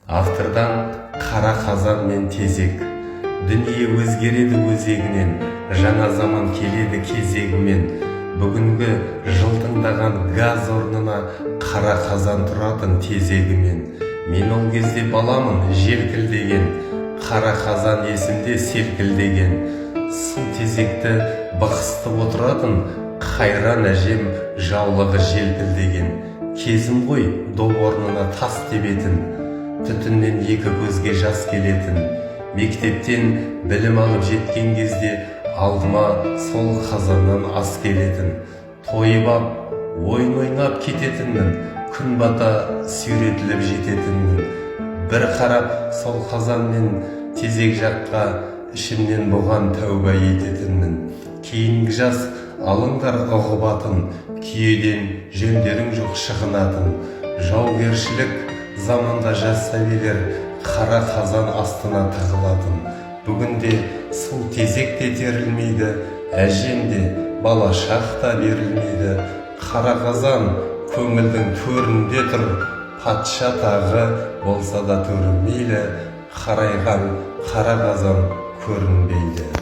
Автордан қара қазан мен тезек. Дүние өзгереді өзегінен, жаңа заман келеді кезегімен. Бүгінгі жылтыңдаған газ орнына қара қазан тұратын тезегімен. Мен ол кезде баламын желкілдеген, қара қазан есімде селкілдеген. Су тезекті бықсытып отыратын қайран әжем жаулығы желпілдеген. Кезім ғой доп орнына тас тебетін, түтіннен екі көзге жас келетін. Мектептен білім алып жеткен кезде алдыма сол қазаннан ас келетін. Тойып ап, ойын ойнап кететінмін, күн бата сүйретіліп жететінмін. Бір қарап сол қазан мен тезек жаққа, ішімнен бұған тәуба ететінмін. Кейінгі жас алыңдар ұғыбатын, күйеден жөндерің жоқ шығынатын. Жаугершілік заманда жас сәбилер қара қазан астына тығылатын. Бүгінде су тезек те терілмейді, әжем де бала шақ та берілмейді. Қара қазан көңілдің төрінде тұр, патша тағы болса да көрінмейлі. Қарайған қара қазан көрінбейді.